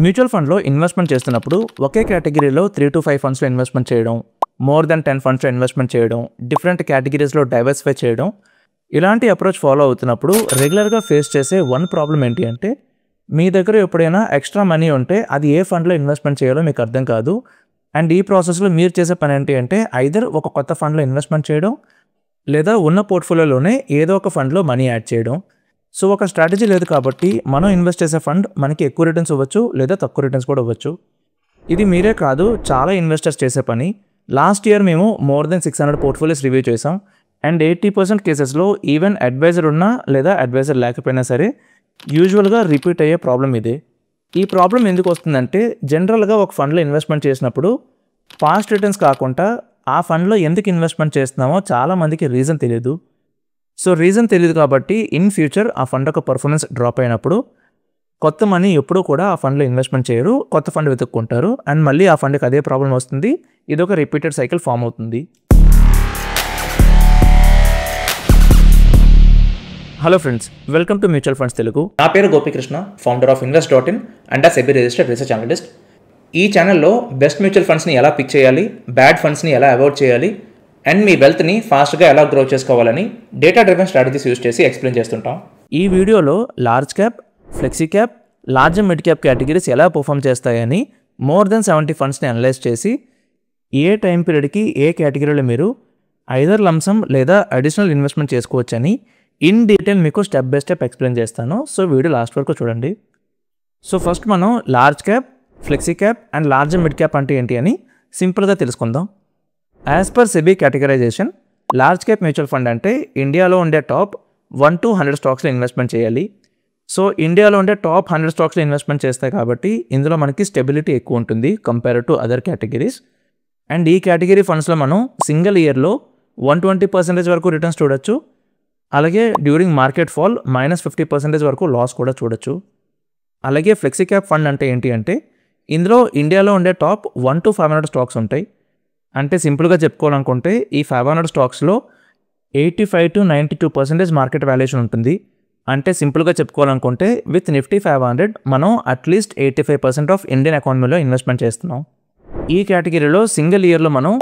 Mutual ఫండ్లో investment చేస్తున్నప్పుడు ఒకే కేటగిరీలో 3 to 5 ఫండ్స్లో ఇన్వెస్ట్మెంట్ చేయడం, మోర్ దెన్ 10 ఫండ్స్లో ఇన్వెస్ట్మెంట్ చేయడం, డిఫరెంట్ కేటగిరీస్లో డైవర్సిఫై చేయడం, ఇలాంటి అప్రోచ్ ఫాలో అవుతున్నప్పుడు రెగ్యులర్గా ఫేస్ చేసే వన్ ప్రాబ్లం ఏంటి అంటే, మీ దగ్గర ఎప్పుడైనా ఎక్స్ట్రా మనీ ఉంటే అది ఏ ఫండ్లో ఇన్వెస్ట్మెంట్ చేయాలో మీకు అర్థం కాదు. అండ్ ఈ ప్రాసెస్లో మీరు చేసే పని ఏంటి అంటే ఐదర్ ఒక కొత్త ఫండ్లో ఇన్వెస్ట్మెంట్ చేయడం, లేదా ఉన్న పోర్ట్ఫోలియోలోనే ఏదో ఒక ఫండ్లో మనీ యాడ్ చేయడం. సో ఒక స్ట్రాటజీ లేదు కాబట్టి మనం ఇన్వెస్ట్ చేసే ఫండ్ మనకి ఎక్కువ రిటర్న్స్ ఇవ్వచ్చు, లేదా తక్కువ రిటర్న్స్ కూడా ఇవ్వచ్చు. ఇది మీరే కాదు, చాలా ఇన్వెస్టర్స్ చేసే పని. లాస్ట్ ఇయర్ మేము మోర్ దెన్ 600 పోర్ట్ఫోలియోస్ రివ్యూ చేసాం. అండ్ 80% కేసెస్లో ఈవెన్ అడ్వైజర్ ఉన్నా లేదా అడ్వైజర్ లేకపోయినా సరే యూజువల్గా రిపీట్ అయ్యే ప్రాబ్లం ఇదే. ఈ ప్రాబ్లం ఎందుకు వస్తుందంటే, జనరల్గా ఒక ఫండ్లో ఇన్వెస్ట్మెంట్ చేసినప్పుడు పాస్ట్ రిటర్న్స్ కాకుండా ఆ ఫండ్లో ఎందుకు ఇన్వెస్ట్మెంట్ చేస్తున్నామో చాలామందికి రీజన్ తెలియదు. సో రీజన్ తెలియదు కాబట్టి ఇన్ ఫ్యూచర్ ఆ ఫండ్ యొక్క పర్ఫార్మెన్స్ డ్రాప్ అయినప్పుడు కొత్త మనీ ఎప్పుడూ కూడా ఆ ఫండ్లో ఇన్వెస్ట్మెంట్ చేయరు, కొత్త ఫండ్ వెతుక్కుంటారు. అండ్ మళ్ళీ ఆ ఫండ్కి అదే ప్రాబ్లం వస్తుంది. ఇదొక రిపీటెడ్ సైకిల్ ఫామ్ అవుతుంది. Hello friends, welcome to mutual funds Telugu. నా పేరు Gopikrishna, founder of Invest.in and SEBI registered research analyst. ఈ ఛానల్లో బెస్ట్ మ్యూచువల్ ఫండ్స్ని ఎలా పిక్ చేయాలి, బ్యాడ్ ఫండ్స్ని ఎలా అవాయిడ్ చేయాలి, అండ్ మీ వెల్త్ని ఫాస్ట్గా ఎలా గ్రో చేసుకోవాలని డేటా డ్రివెన్ స్ట్రాటజీస్ యూజ్ చేసి ఎక్స్ప్లెయిన్ చేస్తుంటాం. ఈ వీడియోలో large cap, flexi cap, large and mid cap categories ఎలా పర్ఫామ్ చేస్తాయని మోర్ దెన్ 70 ఫండ్స్ని అనలైజ్ చేసి ఏ టైం పీరియడ్కి ఏ కేటగిరీలో మీరు ఐదర్ లంసమ్ లేదా అడిషనల్ ఇన్వెస్ట్మెంట్ చేసుకోవచ్చని ఇన్ డీటెయిల్ మీకు స్టెప్ బై స్టెప్ ఎక్స్ప్లెయిన్ చేస్తాను. సో వీడియో లాస్ట్ వరకు చూడండి. సో ఫస్ట్ మనం large cap, flexi cap and large and mid cap అంటే ఏంటి అని సింపుల్గా తెలుసుకుందాం. As per SEBI categorisation, large cap mutual fund అంటే ఇండియాలో ఉండే టాప్ 1 to 100 స్టాక్స్లో ఇన్వెస్ట్మెంట్ చేయాలి. సో ఇండియాలో ఉండే టాప్ 100 స్టాక్స్లో ఇన్వెస్ట్మెంట్ చేస్తాయి కాబట్టి ఇందులో మనకి స్టెబిలిటీ ఎక్కువ ఉంటుంది compare to other categories. And ఈ కేటగిరీ ఫండ్స్లో మనం సింగిల్ ఇయర్లో 120% వరకు రిటర్న్స్ చూడొచ్చు. అలాగే డ్యూరింగ్ మార్కెట్ ఫాల్ -50% వరకు లాస్ కూడా చూడొచ్చు. అలాగే ఫ్లెక్సీ క్యాప్ ఫండ్ అంటే ఏంటి అంటే ఇందులో ఇండియాలో ఉండే టాప్ 1 to 500 స్టాక్స్ ఉంటాయి. అంటే సింపుల్గా చెప్పుకోవాలనుకుంటే ఈ 500 స్టాక్స్లో 85 to 92% మార్కెట్ వాల్యుయేషన్ ఉంటుంది. అంటే సింపుల్గా చెప్పుకోవాలనుకుంటే విత్ నిఫ్టీ 500 మనం అట్లీస్ట్ 85% ఆఫ్ ఇండియన్ ఎకానమీలో ఇన్వెస్ట్మెంట్ చేస్తున్నాం. ఈ కేటగిరీలో సింగిల్ ఇయర్లో మనం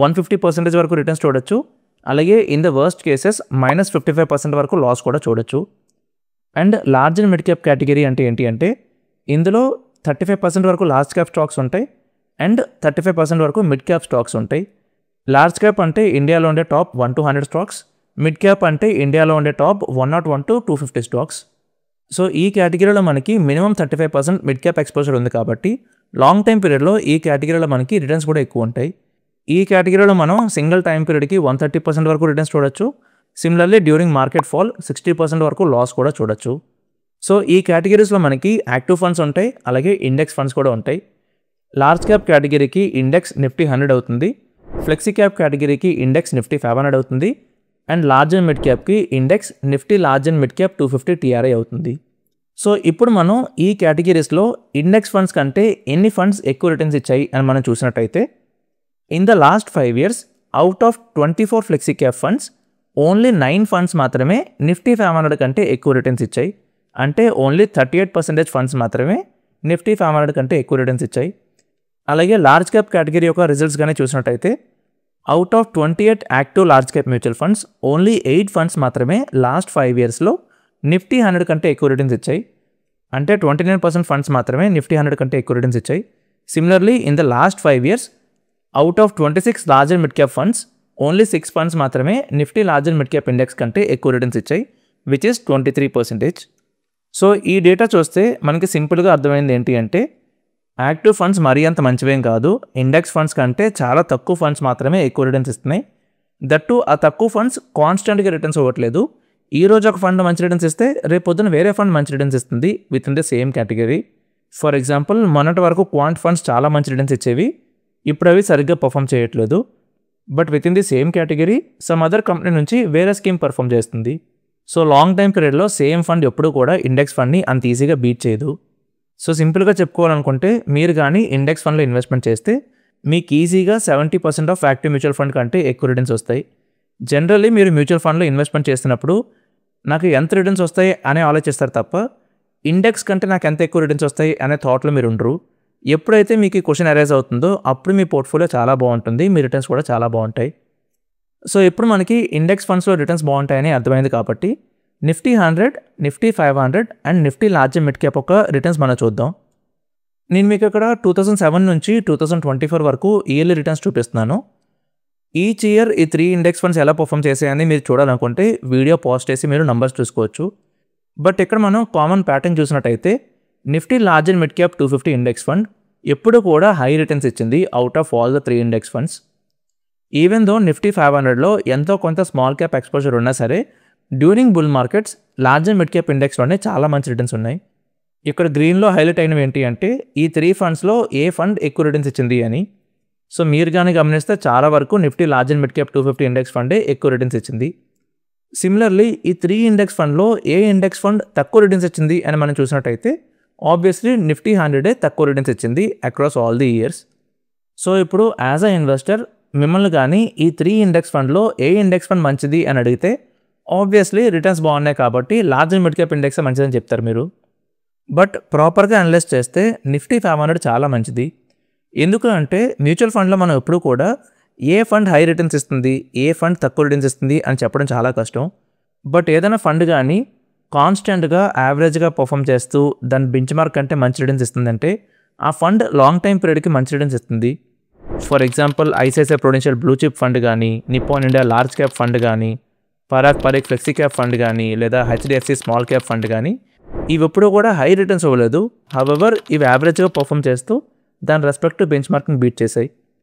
150% వరకు రిటర్న్స్ చూడొచ్చు. అలాగే ఇన్ ద వర్స్ట్ కేసెస్ -55% వరకు లాస్ కూడా చూడొచ్చు. And large and mid cap category అంటే ఏంటి అంటే ఇందులో 35% వరకు లార్జ్ క్యాప్ స్టాక్స్ ఉంటాయి అండ్ 35% వరకు మిడ్ క్యాప్ స్టాక్స్ ఉంటాయి. లార్జ్ క్యాప్ అంటే ఇండియాలో ఉండే top 1 to 100 stocks, mid cap అంటే ఇండియాలో ఉండే టాప్ 101 to 250 స్టాక్స్. సో ఈ కేటగిరీలో మనకి మినిమం 35% మిడ్ క్యాప్ ఎక్స్పోజర్ ఉంది కాబట్టి లాంగ్ టైం పీరియడ్లో ఈ కేటగిరీలో మనకి రిటర్న్స్ కూడా ఎక్కువ ఉంటాయి. ఈ కేటగిరీలో మనం సింగిల్ టైం పీరియడ్కి 130% వరకు రిటర్న్స్ చూడొచ్చు. సిమిలర్లీ డ్యూరింగ్ మార్కెట్ ఫాల్ 60% వరకు లాస్ కూడా చూడొచ్చు. సో ఈ కేటగిరీస్లో మనకి యాక్టివ్ ఫండ్స్ ఉంటాయి, అలాగే ఇండెక్స్ ఫండ్స్ కూడా ఉంటాయి. లార్జ్ క్యాప్ కేటగిరీకి ఇండెక్స్ నిఫ్టీ 100 అవుతుంది, ఫ్లెక్సీ క్యాప్ కేటగిరీకి ఇండెక్స్ నిఫ్టీ 500 అవుతుంది, అండ్ లార్జ్ అండ్ మిడ్ క్యాప్కి index Nifty large and mid cap 250 TRI అవుతుంది. సో ఇప్పుడు మనం ఈ కేటగిరీస్లో ఇండెక్స్ ఫండ్స్ కంటే ఎన్ని ఫండ్స్ ఎక్కువ రిటర్న్స్ ఇచ్చాయి అని మనం చూసినట్టయితే in the last 5 years out of 24 flexi cap funds only 9 funds మాత్రమే నిఫ్టీ 500 కంటే ఎక్కువ రిటర్న్స్ ఇచ్చాయి. అంటే ఓన్లీ 38% ఫండ్స్ మాత్రమే నిఫ్టీ 500 కంటే ఎక్కువ రిటర్న్స్ ఇచ్చాయి. అలాగే లార్జ్ క్యాప్ కేటగిరీ యొక్క రిజల్ట్స్ కానీ చూసినట్టయితే out of 28 active large cap mutual funds only 8 funds మాత్రమే లాస్ట్ 5 yearsలో నిఫ్టీ 100 కంటే ఎక్కువ రిటర్న్స్ ఇచ్చాయి. అంటే 29% ఫండ్స్ మాత్రమే నిఫ్టీ 100 కంటే ఎక్కువ రిటర్న్స్ ఇచ్చాయి. Similarly in the last 5 years out of 26 large and mid cap funds only 6 funds మాత్రమే Nifty large and mid cap index కంటే ఎక్కువ రిటర్న్స్ ఇచ్చాయి, విచ్ ఇస్ 23%. సో ఈ డేటా చూస్తే మనకి సింపుల్గా అర్థమైంది ఏంటి అంటే యాక్టివ్ ఫండ్స్ మరీ అంత మంచివేం కాదు. ఇండెక్స్ ఫండ్స్ కంటే చాలా తక్కువ ఫండ్స్ మాత్రమే ఎక్కువ రిటర్న్స్ ఇస్తున్నాయి. దట్టు ఆ తక్కువ ఫండ్స్ కాన్స్టెంట్గా రిటర్న్స్ ఇవ్వట్లేదు. ఈ రోజు ఒక ఫండ్ మంచి రిటర్న్స్ ఇస్తే రేపు పొద్దున వేరే ఫండ్ మంచి రిటర్న్స్ ఇస్తుంది with in the same category. For example మొన్నటి వరకు క్వాంట్ ఫండ్స్ చాలా మంచి రిటర్న్స్ ఇచ్చేవి, ఇప్పుడు అవి సరిగ్గా పర్ఫామ్ చేయట్లేదు. But with in the same category some other company నుంచి వేరే స్కీమ్ పర్ఫామ్ చేస్తుంది. సో లాంగ్ టైం పీరియడ్లో సేమ్ ఫండ్ ఎప్పుడు కూడా ఇండెక్స్ ఫండ్ని అంత ఈజీగా బీట్ చేయదు. సో సింపుల్గా చెప్పుకోవాలనుకుంటే మీరు కానీ ఇండెక్స్ ఫండ్లో ఇన్వెస్ట్మెంట్ చేస్తే మీకు ఈజీగా 70% ఆఫ్ యాక్టివ్ మ్యూచువల్ ఫండ్ కంటే ఎక్కువ రిటర్న్స్ వస్తాయి. జనరల్లీ మీరు మ్యూచువల్ ఫండ్లో ఇన్వెస్ట్మెంట్ చేస్తున్నప్పుడు నాకు ఎంత రిటర్న్స్ వస్తాయి అని ఆలోచిస్తారు తప్ప ఇండెక్స్ కంటే నాకు ఎంత ఎక్కువ రిటర్న్స్ వస్తాయి అనే థాట్లో మీరు ఉండరు. ఎప్పుడైతే మీకు ఈ క్వశ్చన్ అరైజ్ అవుతుందో అప్పుడు మీ పోర్ట్ఫోలియో చాలా బాగుంటుంది, మీ రిటర్న్స్ కూడా చాలా బాగుంటాయి. సో ఇప్పుడు మనకి ఇండెక్స్ ఫండ్స్లో రిటర్న్స్ బాగుంటాయని అర్థమైంది కాబట్టి Nifty 100, Nifty 500 and Nifty large mid cap ఒక రిటర్న్స్ మనం చూద్దాం. నేను మీకు ఇక్కడ 2007 నుంచి 2024 వరకు ఇయర్లీ రిటర్న్స్ చూపిస్తున్నాను. ఈచ్ ఇయర్ ఈ 3 ఇండెక్స్ ఫండ్స్ ఎలా పర్ఫామ్ చేసాయని మీరు చూడాలనుకుంటే వీడియో పాజ్ చేసి మీరు నంబర్స్ చూసుకోవచ్చు. బట్ ఇక్కడ మనం కామన్ ప్యాటర్న్ చూసినట్టయితే Nifty large and mid cap 250 index fund ఎప్పుడు కూడా హై రిటర్న్స్ ఇచ్చింది out of all the 3 index funds. Even though Nifty 500లో ఎంతో కొంత స్మాల్ క్యాప్ ఎక్స్పోజర్ ఉన్నా సరే during bull markets large and mid cap ఇండెక్స్లోనే చాలా మంచి రిటర్న్స్ ఉన్నాయి. ఇక్కడ గ్రీన్లో హైలైట్ అయినవి ఏంటి అంటే ఈ 3 ఫండ్స్లో ఏ ఫండ్ ఎక్కువ రిటర్న్స్ ఇచ్చింది అని. సో మీరు కానీ గమనిస్తే చాలా వరకు Nifty large and mid cap 250 index funday ఎక్కువ రిటర్న్స్ ఇచ్చింది. సిమిలర్లీ ఈ 3 ఇండెక్స్ ఫండ్లో ఏ ఇండెక్స్ ఫండ్ తక్కువ రిటర్న్స్ ఇచ్చింది అని మనం చూసినట్టయితే ఆబ్వియస్లీ నిఫ్టీ 100 తక్కువ రిటర్న్స్ ఇచ్చింది across all the years. So ఇప్పుడు యాజ్ అ ఇన్వెస్టర్ మిమ్మల్ని కానీ ఈ 3 ఇండెక్స్ ఫండ్లో ఏ ఇండెక్స్ ఫండ్ మంచిది అని అడిగితే ఆబ్వియస్లీ రిటర్న్స్ బాగున్నాయి కాబట్టి large and mid cap index మంచిదని చెప్తారు మీరు. బట్ ప్రాపర్గా అనలైజ్ చేస్తే నిఫ్టీ 500 చాలా మంచిది. ఎందుకు అంటే మ్యూచువల్ ఫండ్లో మనం ఎప్పుడు కూడా ఏ ఫండ్ హై రిటర్న్స్ ఇస్తుంది, ఏ ఫండ్ తక్కువ రిటర్న్స్ ఇస్తుంది అని చెప్పడం చాలా కష్టం. బట్ ఏదైనా ఫండ్ కానీ కాన్స్టెంట్గా యావరేజ్గా పర్ఫామ్ చేస్తూ దాని బెంచ్ మార్క్ కంటే మంచి రిటర్న్స్ ఇస్తుందంటే ఆ ఫండ్ లాంగ్ టైం పీరియడ్కి మంచి రిటర్న్స్ ఇస్తుంది. For example ICICI prudential blue chip fund కానీ, Nippon India large cap fund కానీ, Parag Parikh flexi cap fund కానీ లేదా హెచ్డిఎఫ్సి స్మాల్ క్యాప్ ఫండ్ కానీ ఇవి ఎప్పుడు కూడా హై రిటర్న్స్ ఇవ్వలేదు. హవెవర్ ఇవి యావరేజ్గా పర్ఫామ్ చేస్తూ దాని రెస్పెక్ట్ బెంచ్ మార్కింగ్ బీట్ చేశాయి.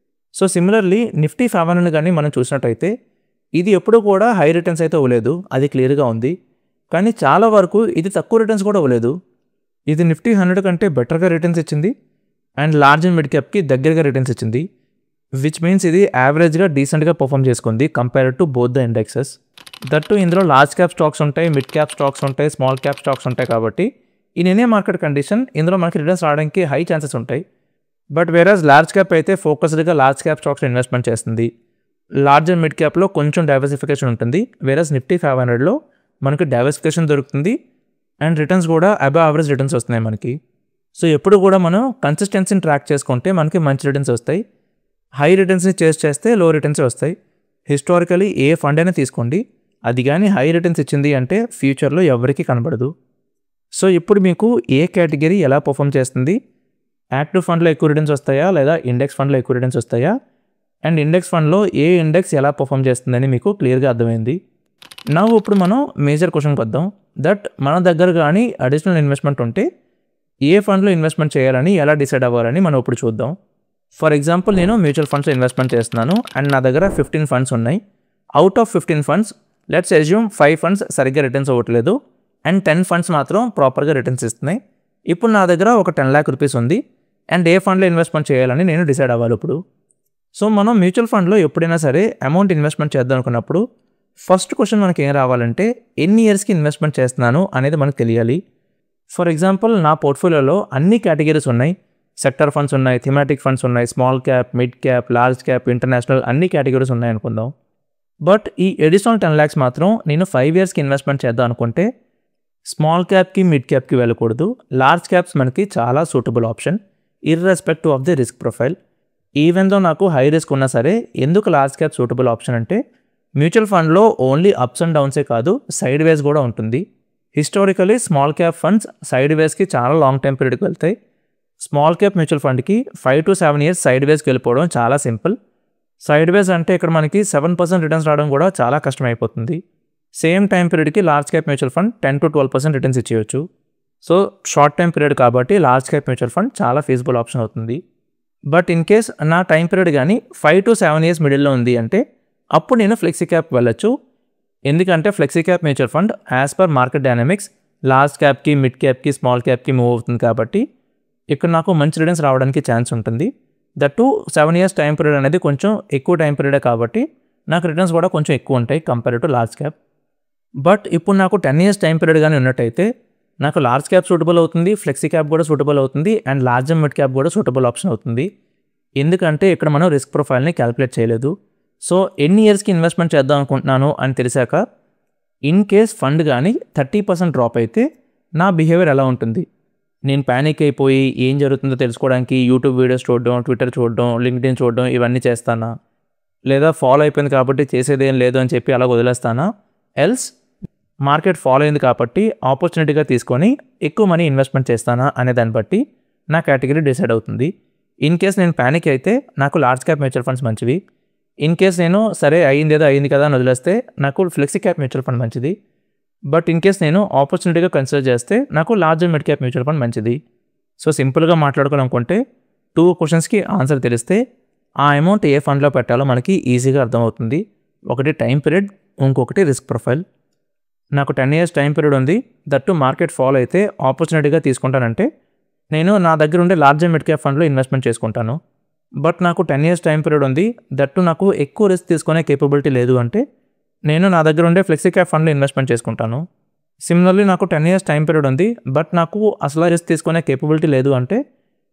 సో సిమిలర్లీ నిఫ్టీ 500 కానీ మనం చూసినట్టయితే ఇది ఎప్పుడు కూడా హై రిటర్న్స్ అయితే ఇవ్వలేదు, అది క్లియర్గా ఉంది. కానీ చాలా వరకు ఇది తక్కువ రిటర్న్స్ కూడా ఇవ్వలేదు. ఇది నిఫ్టీ 100 కంటే బెటర్గా రిటర్న్స్ ఇచ్చింది అండ్ లార్జ్ అండ్ మిడ్ క్యాప్కి దగ్గరగా రిటర్న్స్ ఇచ్చింది. విచ్ మీన్స్ ఇది యావరేజ్గా డీసెంట్గా పర్ఫామ్ చేసుకుంది compare to both the indexes. That ఇందులో లార్జ్ క్యాప్ స్టాక్స్ ఉంటాయి, మిడ్ క్యాప్ స్టాక్స్ ఉంటాయి, స్మాల్ క్యాప్ స్టాక్స్ ఉంటాయి కాబట్టి ఇన్ ఎనీ మార్కెట్ కండిషన్ ఇందులో మనకి రిటర్న్స్ రావడానికి హై ఛాన్సెస్ ఉంటాయి. బట్ వేరాజ్ లార్జ్ క్యాప్ అయితే ఫోకస్డ్గా లార్జ్ క్యాప్ స్టాక్స్లో ఇన్వెస్ట్మెంట్ చేస్తుంది. లార్జ్ అండ్ మిడ్ క్యాప్లో కొంచెం డైవర్సిఫికేషన్ ఉంటుంది. వేరాజ్ నిఫ్టీ 500లో మనకి డైవర్సిఫికేషన్ దొరుకుతుంది అండ్ రిటర్న్స్ కూడా అబవ్ యావరేజ్ రిటర్న్స్ వస్తున్నాయి మనకి. సో ఎప్పుడు కూడా మనం కన్సిస్టెన్సీని ట్రాక్ చేసుకుంటే మనకి మంచి రిటర్న్స్ వస్తాయి. హై రిటర్న్స్ని చేస్ చేస్తే లో రిటర్న్స్ వస్తాయి. హిస్టారికలీ ఏ ఫండ్ అయినా తీసుకోండి, అది కానీ హై రిటర్న్స్ ఇచ్చింది అంటే ఫ్యూచర్లో ఎవరికి కనబడదు. సో ఇప్పుడు మీకు ఏ కేటగిరీ ఎలా పర్ఫామ్ చేస్తుంది, యాక్టివ్ ఫండ్లో ఎక్కువ రిటర్న్స్ వస్తాయా లేదా ఇండెక్స్ ఫండ్లో ఎక్కువ రిటర్న్స్ వస్తాయా అండ్ ఇండెక్స్ ఫండ్లో ఏ ఇండెక్స్ ఎలా పర్ఫామ్ చేస్తుందని మీకు క్లియర్గా అర్థమైంది. నా ఇప్పుడు మనం మేజర్ క్వశ్చన్కి వద్దాం. దట్ మన దగ్గర కానీ అడిషనల్ ఇన్వెస్ట్మెంట్ ఉంటే ఏ ఫండ్లో ఇన్వెస్ట్మెంట్ చేయాలని ఎలా డిసైడ్ అవ్వాలని మనం ఇప్పుడు చూద్దాం. ఫర్ ఎగ్జాంపుల్ నేను మ్యూచువల్ ఫండ్స్లో ఇన్వెస్ట్మెంట్ చేస్తున్నాను అండ్ నా దగ్గర 15 ఫండ్స్ ఉన్నాయి. Out of 15 funds let's assume 5 funds సరిగ్గా రిటర్న్స్ అవ్వట్లేదు అండ్ 10 ఫండ్స్ మాత్రం ప్రాపర్గా రిటర్న్స్ ఇస్తున్నాయి. ఇప్పుడు నా దగ్గర ఒక 10 lakh రూపీస్ ఉంది అండ్ ఏ ఫండ్లో ఇన్వెస్ట్మెంట్ చేయాలని నేను డిసైడ్ అవ్వాలి ఇప్పుడు. సో మనం మ్యూచువల్ ఫండ్లో ఎప్పుడైనా సరే అమౌంట్ ఇన్వెస్ట్మెంట్ చేద్దాం అనుకున్నప్పుడు ఫస్ట్ క్వశ్చన్ మనకి ఏం రావాలంటే ఎన్ని ఇయర్స్కి ఇన్వెస్ట్మెంట్ చేస్తున్నాను అనేది మనకు తెలియాలి. ఫర్ ఎగ్జాంపుల్ నా పోర్ట్ఫోలియోలో అన్ని కేటగిరీస్ ఉన్నాయి. సెక్టర్ ఫండ్స్ ఉన్నాయి, థిమాటిక్ ఫండ్స్ ఉన్నాయి, small cap, mid cap, large cap, international అన్ని కేటగిరీస్ ఉన్నాయి అనుకుందాం. బట్ ఈ అడిషనల్ 10 lakhs మాత్రం నేను 5 yearsకి ఇన్వెస్ట్మెంట్ చేద్దాం అనుకుంటే స్మాల్ క్యాప్కి మిడ్ క్యాప్కి వెళ్ళకూడదు. లార్జ్ క్యాప్స్ మనకి చాలా suitable option irrespective of the risk profile. Even though నాకు హై రిస్క్ ఉన్నా సరే ఎందుకు లార్జ్ క్యాప్ సూటబుల్ ఆప్షన్ అంటే మ్యూచువల్ ఫండ్లో ఓన్లీ అప్స్ అండ్ డౌన్సే కాదు, సైడ్ వేస్ కూడా ఉంటుంది. Historically small cap funds side వేస్కి చాలా లాంగ్ టైం పీరియడ్కి వెళ్తాయి. స్మాల్ క్యాప్ మ్యూచువల్ ఫండ్కి 5 to 7 years సైడ్ వేస్కి వెళ్ళిపోవడం చాలా సింపుల్. సైడ్ వేస్ అంటే ఇక్కడ మనకి 7% రిటర్న్స్ రావడం కూడా చాలా కష్టమైపోతుంది. సేమ్ టైం పీరియడ్కి large cap mutual fund 10 to 12% returns ఇచ్చేయచ్చు. సో షార్ట్ టైం పీరియడ్ కాబట్టి లార్జ్ క్యాప్ మ్యూచువల్ ఫండ్ చాలా ఫీజిబుల్ ఆప్షన్ అవుతుంది. బట్ ఇన్ కేస్ నా టైం పీరియడ్ కానీ 5 to 7 years మిడిల్లో ఉంది అంటే అప్పుడు నేను ఫ్లెక్సీ క్యాప్ వెళ్ళొచ్చు. ఎందుకంటే flexi cap mutual fund as per market dynamics large క్యాప్కి, మిడ్ క్యాప్కి, స్మాల్ క్యాప్కి మూవ్ అవుతుంది కాబట్టి ఇక్కడ నాకు మంచి రిటర్న్స్ రావడానికి ఛాన్స్ ఉంటుంది. దట్ 7 years టైం పీరియడ్ అనేది కొంచెం ఎక్కువ టైం పీరియడే కాబట్టి నాకు రిటర్న్స్ కూడా కొంచెం ఎక్కువ ఉంటాయి compare to large cap. But ఇప్పుడు నాకు 10 years టైం పీరియడ్ కానీ ఉన్నట్టయితే నాకు లార్జ్ క్యాప్ సూటబుల్ అవుతుంది, ఫ్లెక్సీ క్యాప్ కూడా సూటబుల్ అవుతుంది and large and mid cap కూడా సూటబుల్ ఆప్షన్ అవుతుంది. ఎందుకంటే ఇక్కడ మనం రిస్క్ ప్రొఫైల్ని క్యాలిక్యులేట్ చేయలేదు. సో ఎన్ని ఇయర్స్కి ఇన్వెస్ట్మెంట్ చేద్దాం అనుకుంటున్నాను అని తెలిసాక ఇన్ కేస్ ఫండ్ కానీ 30% డ్రాప్ అయితే నా బిహేవియర్ ఎలా ఉంటుంది. నేను ప్యానిక్ అయిపోయి ఏం జరుగుతుందో తెలుసుకోవడానికి యూట్యూబ్ వీడియోస్ చూడడం, ట్విట్టర్ చూడడం, లింక్డ్ఇన్ చూడడం ఇవన్నీ చేస్తానా? లేదా ఫాలో అయిపోయింది కాబట్టి చేసేదేం లేదు అని చెప్పి అలా వదిలేస్తానా? ఎల్స్ మార్కెట్ ఫాలో అయింది కాబట్టి ఆపర్చునిటీగా తీసుకొని ఎక్కువ మనీ ఇన్వెస్ట్మెంట్ చేస్తానా అనే దాన్ని బట్టి నా కేటగిరీ డిసైడ్ అవుతుంది. ఇన్ కేస్ నేను ప్యానిక్ అయితే నాకు లార్జ్ క్యాప్ మ్యూచువల్ ఫండ్స్ మంచివి. ఇన్ కేస్ నేను సరే అయింది కదా అని వదిలేస్తే నాకు ఫ్లెక్సీ క్యాప్ మ్యూచువల్ ఫండ్ మంచిది. బట్ ఇన్ కేస్ నేను ఆపర్చునిటీగా కన్సిడర్ చేస్తే నాకు large and mid cap mutual fund మంచిది. సో సింపుల్గా మాట్లాడుకోవాలనుకుంటే 2 క్వశ్చన్స్కి ఆన్సర్ తెలిస్తే ఆ అమౌంట్ ఏ ఫండ్లో పెట్టాలో మనకి ఈజీగా అర్థమవుతుంది. ఒకటి టైం పీరియడ్, ఇంకొకటి రిస్క్ ప్రొఫైల్. నాకు 10 years టైం పీరియడ్ ఉంది, దట్టు మార్కెట్ ఫాలో అయితే ఆపర్చునిటీగా తీసుకుంటానంటే నేను నా దగ్గర ఉండే లార్జ్ అండ్ మిడ్ క్యాప్ ఫండ్లో ఇన్వెస్ట్మెంట్ చేసుకుంటాను. బట్ నాకు 10 years టైం పీరియడ్ ఉంది, దట్టు నాకు ఎక్కువ రిస్క్ తీసుకునే కేపబిలిటీ లేదు అంటే నేను నా దగ్గర ఉండే ఫ్లెక్సీ క్యాప్ ఫండ్లో ఇన్వెస్ట్మెంట్ చేసుకుంటాను. సిమిలర్లీ నాకు 10 years టైం పీరియడ్ ఉంది, బట్ నాకు అసలు రిస్క్ తీసుకునే కేపబిలిటీ లేదు అంటే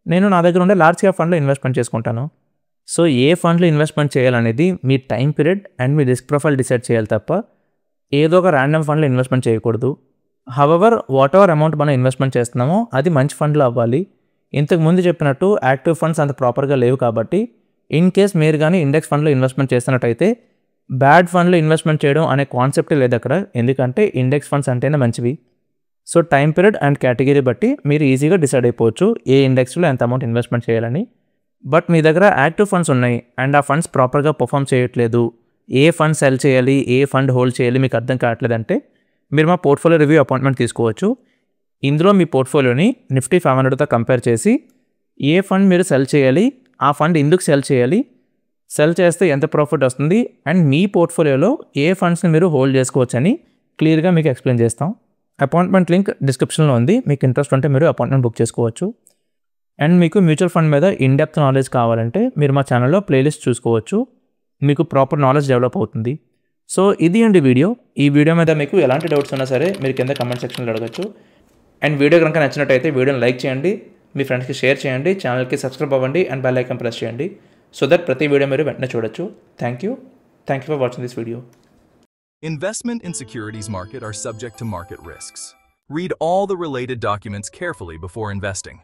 నేను నా దగ్గర ఉండే లార్జ్ క్యాప్ ఫండ్లో ఇన్వెస్ట్మెంట్ చేసుకుంటాను. సో ఏ ఫండ్లో ఇన్వెస్ట్మెంట్ చేయాలనేది మీ టైం పీరియడ్ అండ్ మీ రిస్క్ ప్రొఫైల్ డిసైడ్ చేయాలి తప్ప ఏదో ఒక ర్యాండమ్ ఫండ్లో ఇన్వెస్ట్మెంట్ చేయకూడదు. హవెవర్ వాట్ ఎవర్ అమౌంట్ మనం ఇన్వెస్ట్మెంట్ చేస్తున్నామో అది మంచి ఫండ్లో అవ్వాలి. ఇంతకు ముందు చెప్పినట్టు యాక్టివ్ ఫండ్స్ అంత ప్రాపర్గా లేవు కాబట్టి ఇన్ కేస్ మీరు కానీ ఇండెక్స్ ఫండ్లో ఇన్వెస్ట్మెంట్ చేస్తున్నట్టయితే బ్యాడ్ ఫండ్లో ఇన్వెస్ట్మెంట్ చేయడం అనే కాన్సెప్టే లేదు అక్కడ, ఎందుకంటే ఇండెక్స్ ఫండ్స్ అంటేనే మంచివి. So time period and category బట్టి మీరు ఈజీగా డిసైడ్ అయిపోవచ్చు ఏ ఇండెక్స్లో ఎంత అమౌంట్ ఇన్వెస్ట్మెంట్ చేయాలని. బట్ మీ దగ్గర యాక్టివ్ ఫండ్స్ ఉన్నాయి అండ్ ఆ ఫండ్స్ ప్రాపర్గా పర్ఫామ్ చేయట్లేదు, ఏ ఫండ్ సెల్ చేయాలి, ఏ ఫండ్ హోల్డ్ చేయాలి మీకు అర్థం కావట్లేదంటే మీరు మా పోర్ట్ఫోలియో రివ్యూ అపాయింట్మెంట్ తీసుకోవచ్చు. ఇందులో మీ పోర్ట్ఫోలియోని నిఫ్టీ 500తో కంపేర్ చేసి ఏ ఫండ్ మీరు సెల్ చేయాలి, ఆ ఫండ్ ఎందుకు సెల్ చేయాలి, సెల్ చేస్తే ఎంత ప్రాఫిట్ వస్తుంది అండ్ మీ పోర్ట్ఫోలియోలో ఏ ఫండ్స్ని మీరు హోల్డ్ చేసుకోవచ్చు అని క్లియర్గా మీకు ఎక్స్ప్లెయిన్ చేస్తాం. అపాయింట్మెంట్ లింక్ డిస్క్రిప్షన్లో ఉంది, మీకు ఇంట్రెస్ట్ ఉంటే మీరు అపాయింట్మెంట్ బుక్ చేసుకోవచ్చు. అండ్ మీకు మ్యూచువల్ ఫండ్ మీద ఇన్ డెప్త్ నాలెడ్జ్ కావాలంటే మీరు మా ఛానల్లో ప్లేలిస్ట్ చూసుకోవచ్చు, మీకు ప్రాపర్ నాలెడ్జ్ డెవలప్ అవుతుంది. సో ఇది అండి వీడియో. ఈ వీడియో మీద మీకు ఎలాంటి డౌట్స్ ఉన్నా సరే మీరు కింద కమెంట్ సెక్షన్లో అడగచ్చు. అండ్ వీడియో కనుక నచ్చినట్టయితే వీడియోని లైక్ చేయండి, మీ ఫ్రెండ్స్కి షేర్ చేయండి, ఛానల్కి సబ్స్క్రైబ్ అవ్వండి అండ్ బెల్ ఐకాన్ ప్రెస్ చేయండి సో దట్ ప్రతి వీడియో మీరు వెంటనే చూడొచ్చు. Thank you for watching this video. Investment in securities market are subject to market risks. Read all the related documents carefully before investing.